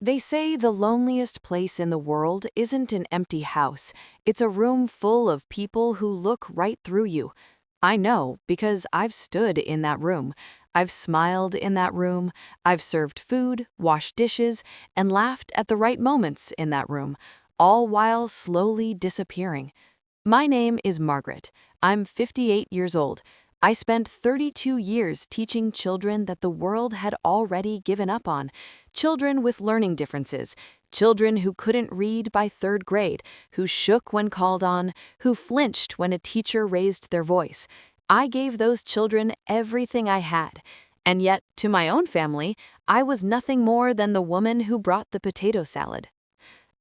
They say the loneliest place in the world isn't an empty house, it's a room full of people who look right through you. I know because I've stood in that room. I've smiled in that room. I've served food, washed dishes, and laughed at the right moments in that room, all while slowly disappearing. My name is Margaret. I'm 58 years old. I spent 32 years teaching children that the world had already given up on. Children with learning differences, children who couldn't read by third grade, who shook when called on, who flinched when a teacher raised their voice. I gave those children everything I had. And yet, to my own family, I was nothing more than the woman who brought the potato salad.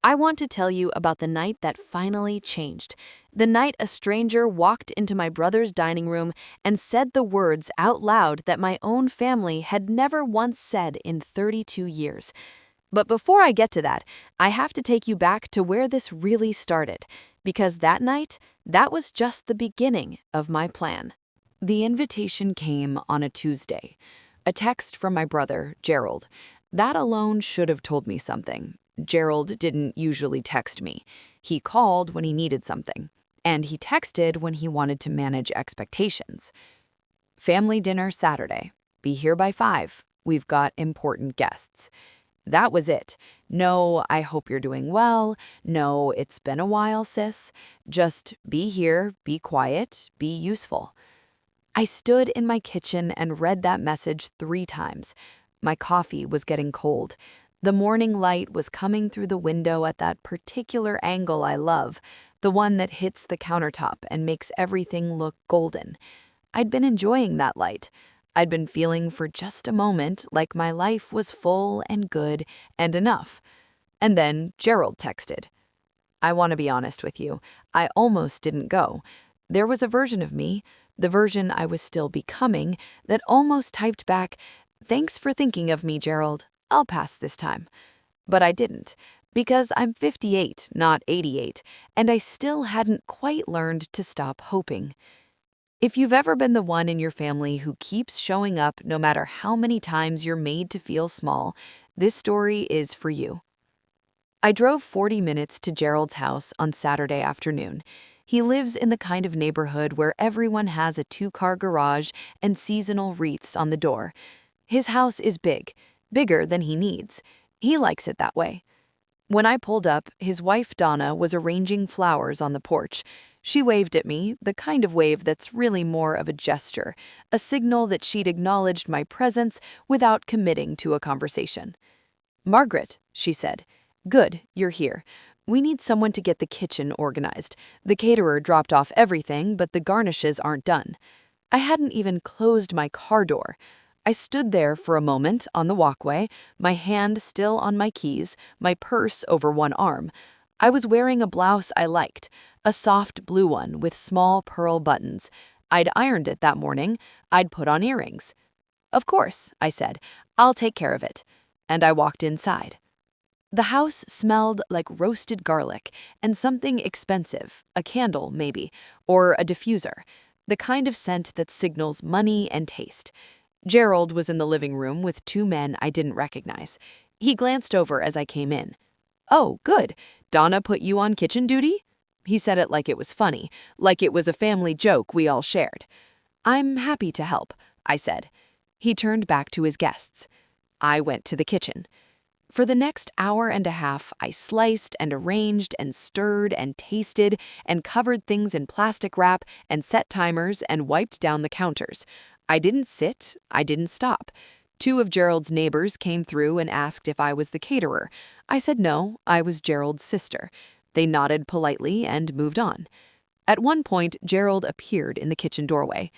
I want to tell you about the night that finally changed. The night a stranger walked into my brother's dining room and said the words out loud that my own family had never once said in 32 years. But before I get to that, I have to take you back to where this really started, because that night, that was just the beginning of my plan. The invitation came on a Tuesday. A text from my brother, Gerald. That alone should have told me something. Gerald didn't usually text me. He called when he needed something, and he texted when he wanted to manage expectations. Family dinner Saturday. Be here by 5. We've got important guests. That was it. No, I hope you're doing well. No, it's been a while, sis. Just be here, be quiet, be useful. I stood in my kitchen and read that message 3 times. My coffee was getting cold. The morning light was coming through the window at that particular angle I love, the one that hits the countertop and makes everything look golden. I'd been enjoying that light. I'd been feeling for just a moment like my life was full and good and enough. And then Gerald texted. I want to be honest with you. I almost didn't go. There was a version of me, the version I was still becoming, that almost typed back, "Thanks for thinking of me, Gerald. I'll pass this time." But I didn't, because I'm 58, not 88, and I still hadn't quite learned to stop hoping. If you've ever been the one in your family who keeps showing up no matter how many times you're made to feel small, this story is for you. I drove 40 minutes to Gerald's house on Saturday afternoon. He lives in the kind of neighborhood where everyone has a 2-car garage and seasonal wreaths on the door. His house is big. Bigger than he needs. He likes it that way. When I pulled up, his wife Donna was arranging flowers on the porch. She waved at me, the kind of wave that's really more of a gesture, a signal that she'd acknowledged my presence without committing to a conversation. "Margaret," she said. "Good, you're here. We need someone to get the kitchen organized. The caterer dropped off everything, but the garnishes aren't done." I hadn't even closed my car door. I stood there for a moment on the walkway, my hand still on my keys, my purse over one arm. I was wearing a blouse I liked, a soft blue one with small pearl buttons. I'd ironed it that morning. I'd put on earrings. "Of course," I said. "I'll take care of it." And I walked inside. The house smelled like roasted garlic and something expensive, a candle maybe, or a diffuser, the kind of scent that signals money and taste. Gerald was in the living room with 2 men I didn't recognize. He glanced over as I came in. "Oh, good. Donna put you on kitchen duty?" He said it like it was funny, like it was a family joke we all shared. "I'm happy to help," I said. He turned back to his guests. I went to the kitchen. For the next hour and a half, I sliced and arranged and stirred and tasted and covered things in plastic wrap and set timers and wiped down the counters. I didn't sit, I didn't stop. 2 of Gerald's neighbors came through and asked if I was the caterer. I said no, I was Gerald's sister. They nodded politely and moved on. At one point, Gerald appeared in the kitchen doorway.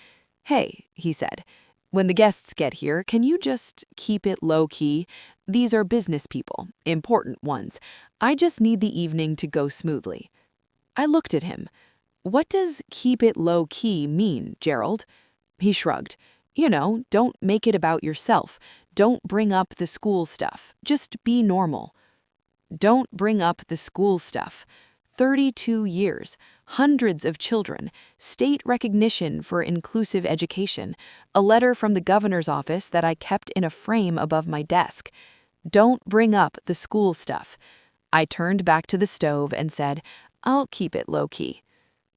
"Hey," he said, "when the guests get here, can you just keep it low-key? These are business people, important ones. I just need the evening to go smoothly." I looked at him. "What does keep it low-key mean, Gerald?" He shrugged. "You know, don't make it about yourself. Don't bring up the school stuff. Just be normal." Don't bring up the school stuff. 32 years, hundreds of children, state recognition for inclusive education, a letter from the governor's office that I kept in a frame above my desk. Don't bring up the school stuff." I turned back to the stove and said, "I'll keep it low-key."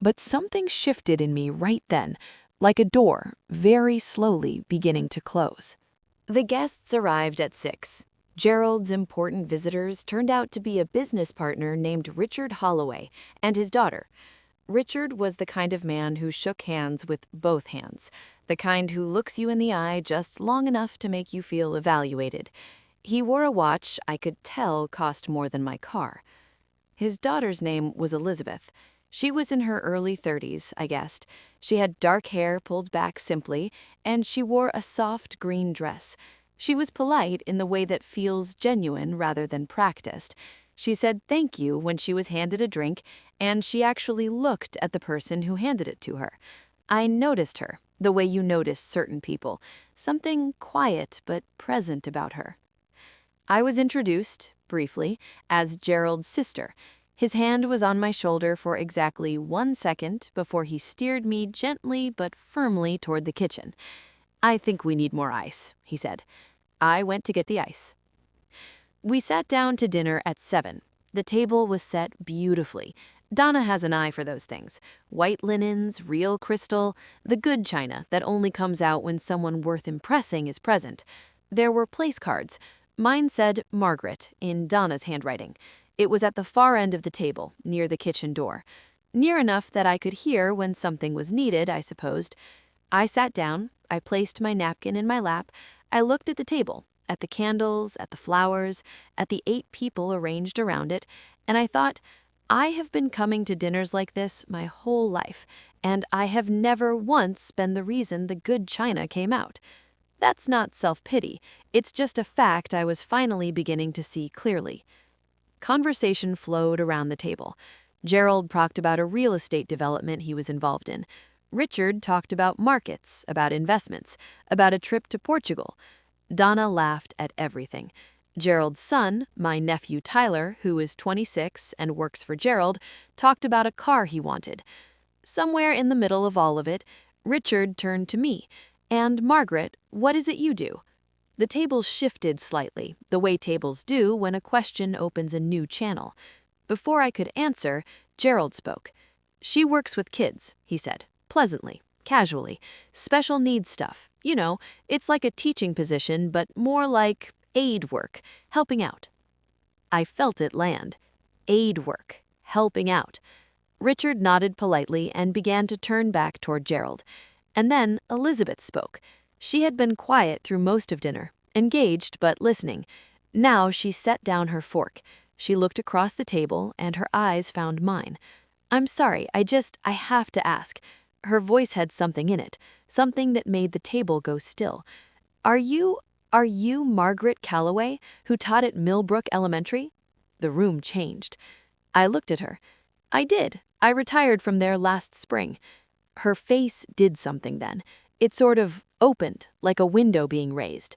But something shifted in me right then, like a door very slowly beginning to close. The guests arrived at 6. Gerald's important visitors turned out to be a business partner named Richard Holloway and his daughter. Richard was the kind of man who shook hands with both hands, the kind who looks you in the eye just long enough to make you feel evaluated. He wore a watch I could tell cost more than my car. His daughter's name was Elizabeth. She was in her early 30s, I guessed. She had dark hair pulled back simply, and she wore a soft green dress. She was polite in the way that feels genuine rather than practiced. She said thank you when she was handed a drink, and she actually looked at the person who handed it to her. I noticed her, the way you notice certain people, something quiet but present about her. I was introduced, briefly, as Gerald's sister. His hand was on my shoulder for exactly 1 second before he steered me gently but firmly toward the kitchen. "I think we need more ice," he said. I went to get the ice. We sat down to dinner at 7. The table was set beautifully. Donna has an eye for those things. White linens, real crystal, the good china that only comes out when someone worth impressing is present. There were place cards. Mine said Margaret in Donna's handwriting. It was at the far end of the table, near the kitchen door. Near enough that I could hear when something was needed, I supposed. I sat down, I placed my napkin in my lap, I looked at the table, at the candles, at the flowers, at the 8 people arranged around it, and I thought, I have been coming to dinners like this my whole life, and I have never once been the reason the good china came out. That's not self-pity, it's just a fact I was finally beginning to see clearly. Conversation flowed around the table. Gerald talked about a real estate development he was involved in. Richard talked about markets, about investments, about a trip to Portugal. Donna laughed at everything. Gerald's son, my nephew Tyler, who is 26 and works for Gerald, talked about a car he wanted. Somewhere in the middle of all of it, Richard turned to me. "And Margaret, what is it you do?" The table shifted slightly, the way tables do when a question opens a new channel. Before I could answer, Gerald spoke. "She works with kids," he said, pleasantly, casually. "Special needs stuff. You know, it's like a teaching position, but more like aid work, helping out." I felt it land. Aid work, helping out. Richard nodded politely and began to turn back toward Gerald. And then Elizabeth spoke. She had been quiet through most of dinner, engaged but listening. Now she set down her fork. She looked across the table and her eyes found mine. "I'm sorry, I have to ask." Her voice had something in it, something that made the table go still. Are you Margaret Calloway, who taught at Millbrook Elementary?" The room changed. I looked at her. "I did. I retired from there last spring." Her face did something then. It sort of opened, like a window being raised.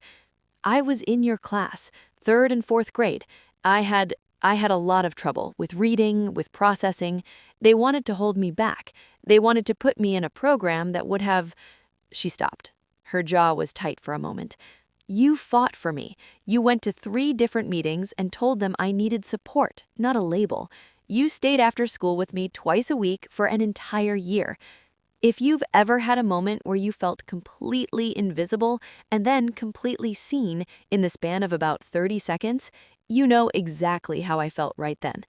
"I was in your class, 3rd and 4th grade. I had a lot of trouble with reading, with processing. They wanted to hold me back. They wanted to put me in a program that would have—" She stopped. Her jaw was tight for a moment. "You fought for me. You went to 3 different meetings and told them I needed support, not a label. You stayed after school with me twice a week for an entire year. If you've ever had a moment where you felt completely invisible and then completely seen in the span of about 30 seconds, you know exactly how I felt right then."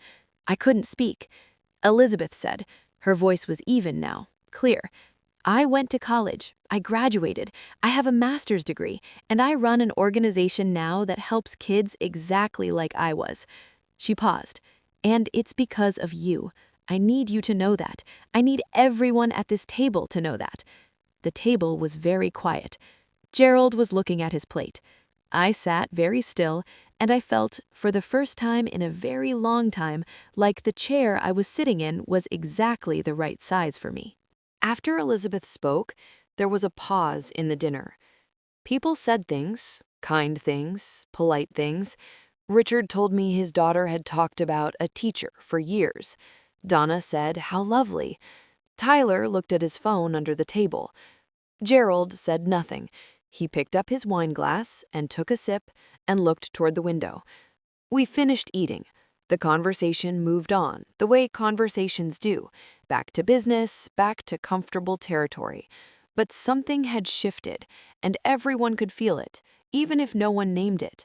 I couldn't speak. Elizabeth said. Her voice was even now, clear. "I went to college. I graduated. I have a master's degree, and I run an organization now that helps kids exactly like I was." She paused. "And it's because of you. I need you to know that. I need everyone at this table to know that." The table was very quiet. Gerald was looking at his plate. I sat very still, and I felt, for the first time in a very long time, like the chair I was sitting in was exactly the right size for me. After Elizabeth spoke, there was a pause in the dinner. People said things, kind things, polite things. Richard told me his daughter had talked about a teacher for years. Donna said, "How lovely." Tyler looked at his phone under the table. Gerald said nothing. He picked up his wine glass and took a sip and looked toward the window. We finished eating. The conversation moved on, the way conversations do, back to business, back to comfortable territory. But something had shifted, and everyone could feel it, even if no one named it.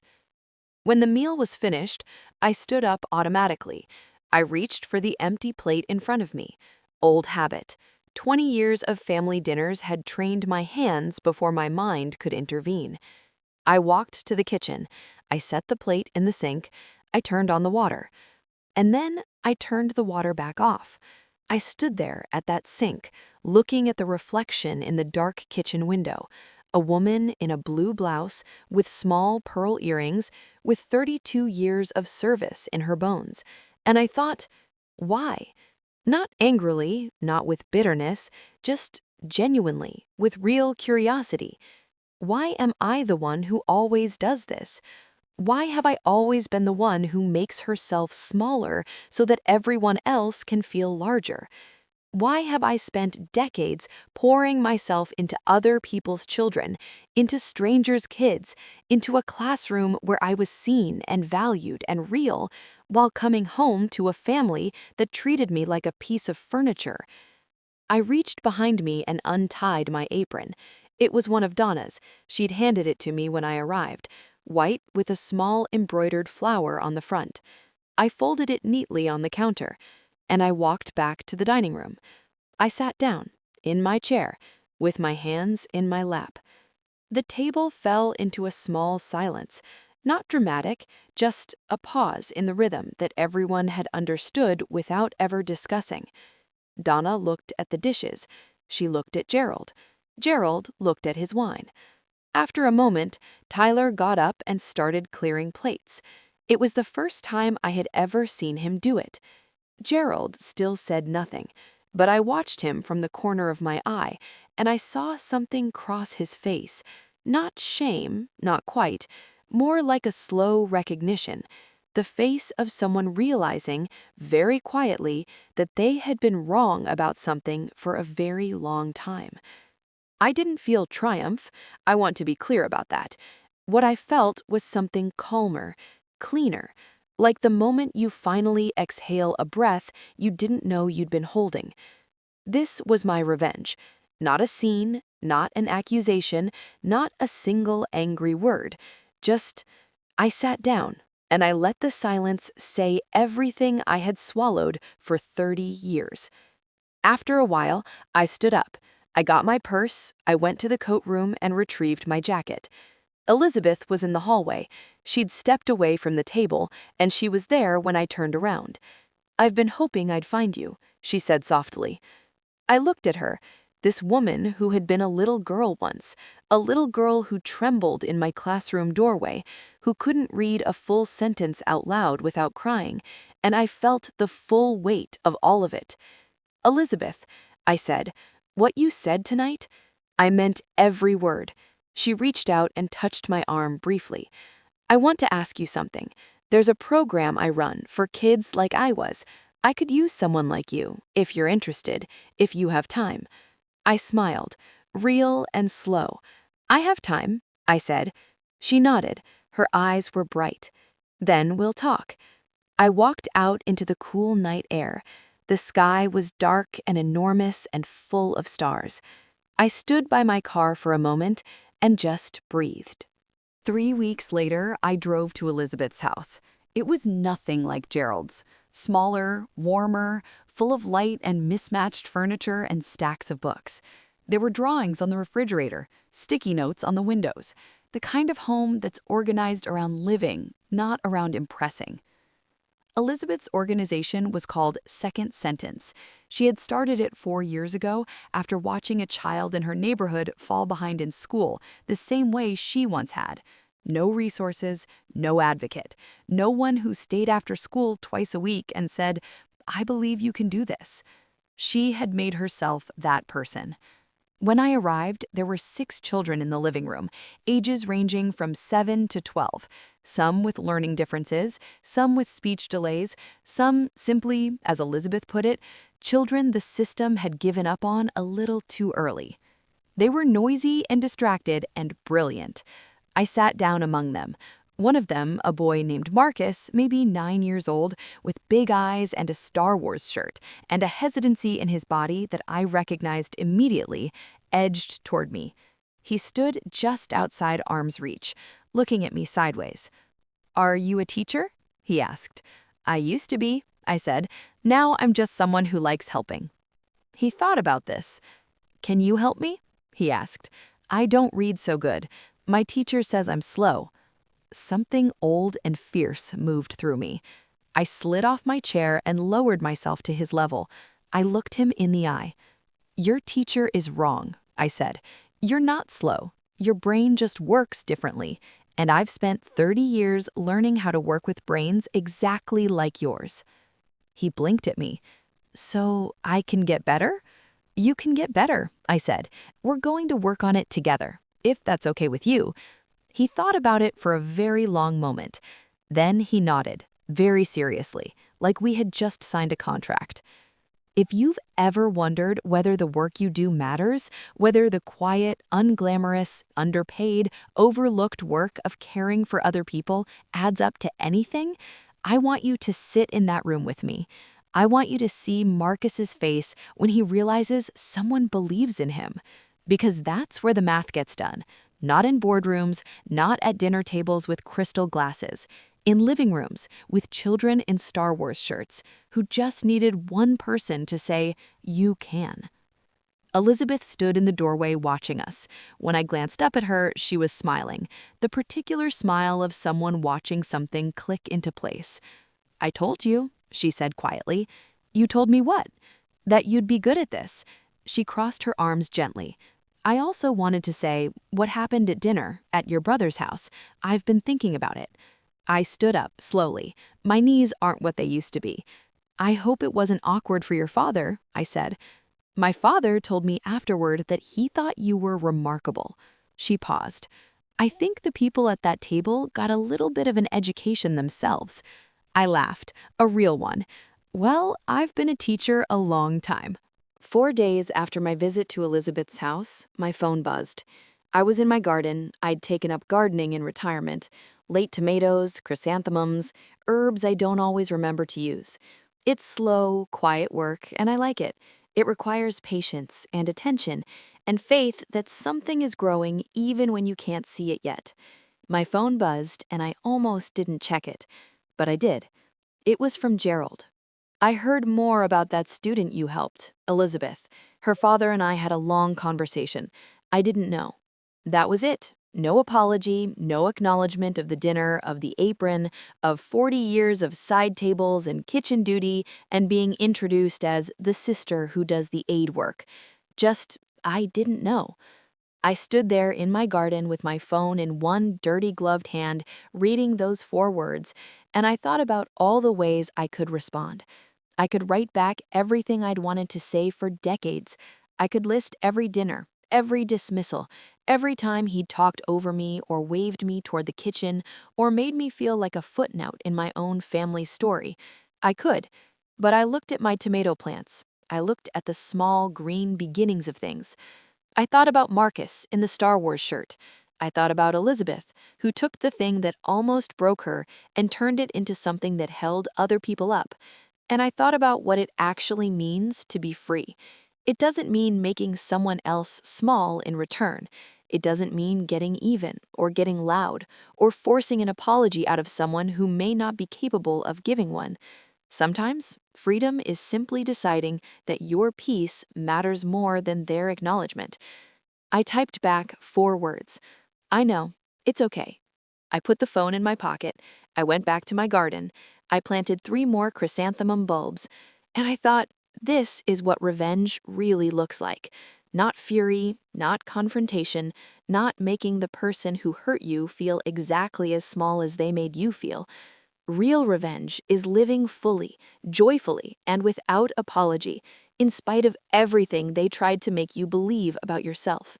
When the meal was finished, I stood up automatically. I reached for the empty plate in front of me. Old habit. 20 years of family dinners had trained my hands before my mind could intervene. I walked to the kitchen. I set the plate in the sink. I turned on the water. And then I turned the water back off. I stood there at that sink, looking at the reflection in the dark kitchen window. A woman in a blue blouse with small pearl earrings, with 32 years of service in her bones. And I thought, why? Not angrily, not with bitterness, just genuinely, with real curiosity. Why am I the one who always does this? Why have I always been the one who makes herself smaller so that everyone else can feel larger? Why have I spent decades pouring myself into other people's children, into strangers' kids, into a classroom where I was seen and valued and real, while coming home to a family that treated me like a piece of furniture? I reached behind me and untied my apron. It was one of Donna's. She'd handed it to me when I arrived, white with a small embroidered flower on the front. I folded it neatly on the counter, and I walked back to the dining room. I sat down, in my chair, with my hands in my lap. The table fell into a small silence, not dramatic, just a pause in the rhythm that everyone had understood without ever discussing. Donna looked at the dishes. She looked at Gerald. Gerald looked at his wine. After a moment, Tyler got up and started clearing plates. It was the first time I had ever seen him do it. Gerald still said nothing, but I watched him from the corner of my eye, and I saw something cross his face. Not shame, not quite, more like a slow recognition. The face of someone realizing, very quietly, that they had been wrong about something for a very long time. I didn't feel triumph. I want to be clear about that. What I felt was something calmer, cleaner, like the moment you finally exhale a breath you didn't know you'd been holding. This was my revenge. Not a scene, not an accusation, not a single angry word. Just, I sat down, and I let the silence say everything I had swallowed for 30 years. After a while, I stood up. I got my purse, I went to the coat room and retrieved my jacket. Elizabeth was in the hallway. She'd stepped away from the table, and she was there when I turned around. "I've been hoping I'd find you," she said softly. I looked at her, this woman who had been a little girl once, a little girl who trembled in my classroom doorway, who couldn't read a full sentence out loud without crying, and I felt the full weight of all of it. "Elizabeth," I said, "what you said tonight?" I meant every word. She reached out and touched my arm briefly. "I want to ask you something. There's a program I run for kids like I was. I could use someone like you, if you're interested, if you have time." I smiled, real and slow. "I have time," I said. She nodded. Her eyes were bright. "Then we'll talk." I walked out into the cool night air. The sky was dark and enormous and full of stars. I stood by my car for a moment and just breathed. 3 weeks later, I drove to Elizabeth's house. It was nothing like Gerald's. Smaller, warmer, full of light and mismatched furniture and stacks of books. There were drawings on the refrigerator, sticky notes on the windows, the kind of home that's organized around living, not around impressing. Elizabeth's organization was called Second Sentence. She had started it 4 years ago after watching a child in her neighborhood fall behind in school the same way she once had. No resources, no advocate, no one who stayed after school twice a week and said, "I believe you can do this." She had made herself that person. When I arrived, there were 6 children in the living room, ages ranging from 7 to 12, some with learning differences, some with speech delays, some simply, as Elizabeth put it, children the system had given up on a little too early. They were noisy and distracted and brilliant. I sat down among them. One of them, a boy named Marcus, maybe 9 years old, with big eyes and a Star Wars shirt, and a hesitancy in his body that I recognized immediately, edged toward me. He stood just outside arm's reach, looking at me sideways. "Are you a teacher?" he asked. "I used to be," I said. "Now I'm just someone who likes helping." He thought about this. "Can you help me?" he asked. "I don't read so good. My teacher says I'm slow." Something old and fierce moved through me. I slid off my chair and lowered myself to his level. I looked him in the eye. "Your teacher is wrong," I said. "You're not slow. Your brain just works differently. And I've spent 30 years learning how to work with brains exactly like yours." He blinked at me. "So I can get better?" "You can get better," I said. "We're going to work on it together, if that's okay with you." He thought about it for a very long moment. Then he nodded, very seriously, like we had just signed a contract. If you've ever wondered whether the work you do matters, whether the quiet, unglamorous, underpaid, overlooked work of caring for other people adds up to anything, I want you to sit in that room with me. I want you to see Marcus's face when he realizes someone believes in him. Because that's where the math gets done. Not in boardrooms, not at dinner tables with crystal glasses. In living rooms with children in Star Wars shirts who just needed one person to say, "You can." Elizabeth stood in the doorway watching us. When I glanced up at her, she was smiling, the particular smile of someone watching something click into place. "I told you," she said quietly. "You told me what?" "That you'd be good at this." She crossed her arms gently. "I also wanted to say, what happened at dinner, at your brother's house. I've been thinking about it." I stood up, slowly. My knees aren't what they used to be. "I hope it wasn't awkward for your father," I said. "My father told me afterward that he thought you were remarkable." She paused. "I think the people at that table got a little bit of an education themselves." I laughed, a real one. "Well, I've been a teacher a long time." 4 days after my visit to Elizabeth's house, my phone buzzed. I was in my garden. I'd taken up gardening in retirement. Late tomatoes, chrysanthemums, herbs I don't always remember to use. It's slow, quiet work, and I like it. It requires patience and attention, and faith that something is growing even when you can't see it yet. My phone buzzed, and I almost didn't check it. But I did. It was from Gerald. "I heard more about that student you helped, Elizabeth. Her father and I had a long conversation. I didn't know." That was it. No apology, no acknowledgement of the dinner, of the apron, of 40 years of side tables and kitchen duty, and being introduced as the sister who does the aid work. Just, I didn't know. I stood there in my garden with my phone in one dirty gloved hand, reading those 4 words, and I thought about all the ways I could respond. I could write back everything I'd wanted to say for decades. I could list every dinner, every dismissal, every time he'd talked over me or waved me toward the kitchen or made me feel like a footnote in my own family's story. I could, but I looked at my tomato plants. I looked at the small green beginnings of things. I thought about Marcus in the Star Wars shirt. I thought about Elizabeth, who took the thing that almost broke her and turned it into something that held other people up. And I thought about what it actually means to be free. It doesn't mean making someone else small in return. It doesn't mean getting even or getting loud or forcing an apology out of someone who may not be capable of giving one. Sometimes, freedom is simply deciding that your peace matters more than their acknowledgement. I typed back 4 words. "I know. It's okay." I put the phone in my pocket. I went back to my garden. I planted 3 more chrysanthemum bulbs. And I thought, this is what revenge really looks like. Not fury, not confrontation, not making the person who hurt you feel exactly as small as they made you feel. Real revenge is living fully, joyfully, and without apology, in spite of everything they tried to make you believe about yourself.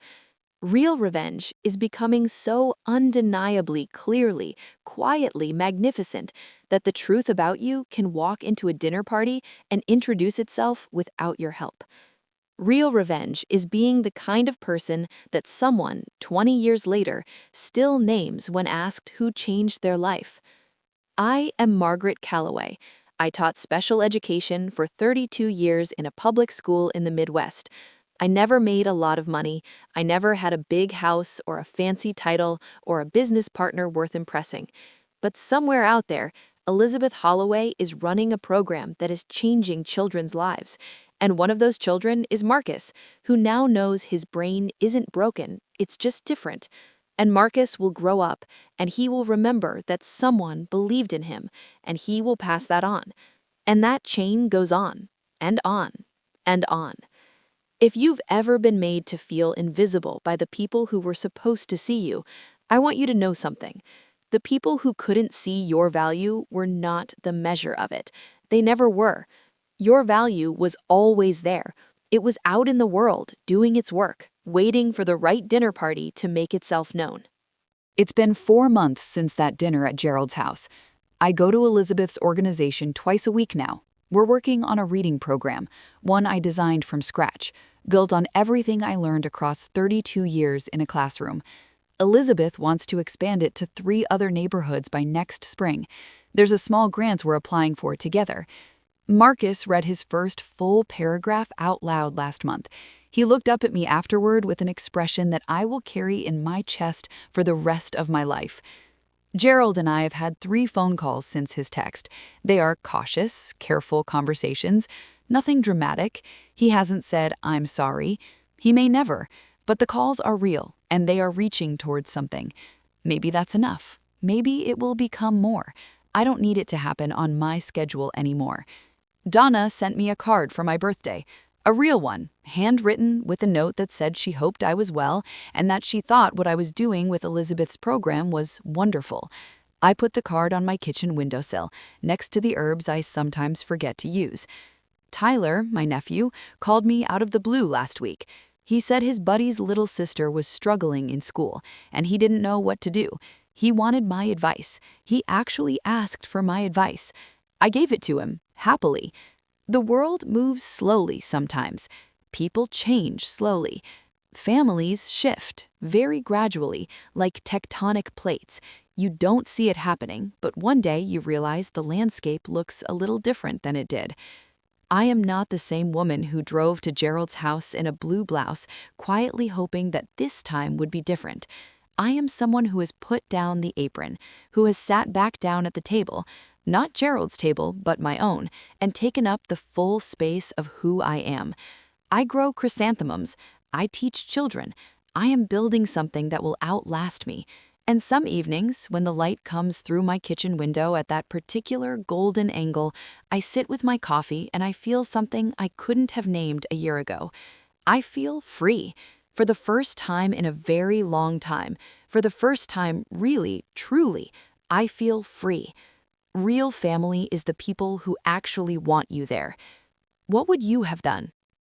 Real revenge is becoming so undeniably, clearly, quietly magnificent that the truth about you can walk into a dinner party and introduce itself without your help. Real revenge is being the kind of person that someone, 20 years later, still names when asked who changed their life. I am Margaret Calloway. I taught special education for 32 years in a public school in the Midwest. I never made a lot of money. I never had a big house or a fancy title or a business partner worth impressing. But somewhere out there, Elizabeth Holloway is running a program that is changing children's lives. And one of those children is Marcus, who now knows his brain isn't broken, it's just different. And Marcus will grow up, and he will remember that someone believed in him, and he will pass that on. And that chain goes on, and on, and on. If you've ever been made to feel invisible by the people who were supposed to see you, I want you to know something. The people who couldn't see your value were not the measure of it. They never were. Your value was always there. It was out in the world, doing its work, waiting for the right dinner party to make itself known. It's been 4 months since that dinner at Gerald's house. I go to Elizabeth's organization twice a week now. We're working on a reading program, one I designed from scratch, built on everything I learned across 32 years in a classroom. Elizabeth wants to expand it to 3 other neighborhoods by next spring. There's a small grant we're applying for together. Marcus read his first full paragraph out loud last month. He looked up at me afterward with an expression that I will carry in my chest for the rest of my life. Gerald and I have had 3 phone calls since his text. They are cautious, careful conversations, nothing dramatic. He hasn't said, "I'm sorry." He may never, but the calls are real, and they are reaching towards something. Maybe that's enough. Maybe it will become more. I don't need it to happen on my schedule anymore. Donna sent me a card for my birthday. A real one, handwritten with a note that said she hoped I was well and that she thought what I was doing with Elizabeth's program was wonderful. I put the card on my kitchen windowsill, next to the herbs I sometimes forget to use. Tyler, my nephew, called me out of the blue last week. He said his buddy's little sister was struggling in school, and he didn't know what to do. He wanted my advice. He actually asked for my advice. I gave it to him, happily. The world moves slowly sometimes. People change slowly. Families shift, very gradually, like tectonic plates. You don't see it happening, but one day you realize the landscape looks a little different than it did. I am not the same woman who drove to Gerald's house in a blue blouse, quietly hoping that this time would be different. I am someone who has put down the apron, who has sat back down at the table, not Gerald's table, but my own, and taken up the full space of who I am. I grow chrysanthemums. I teach children. I am building something that will outlast me. And some evenings, when the light comes through my kitchen window at that particular golden angle, I sit with my coffee and I feel something I couldn't have named a year ago. I feel free. For the first time in a very long time, for the first time really, truly, I feel free. Real family is the people who actually want you there. What would you have done?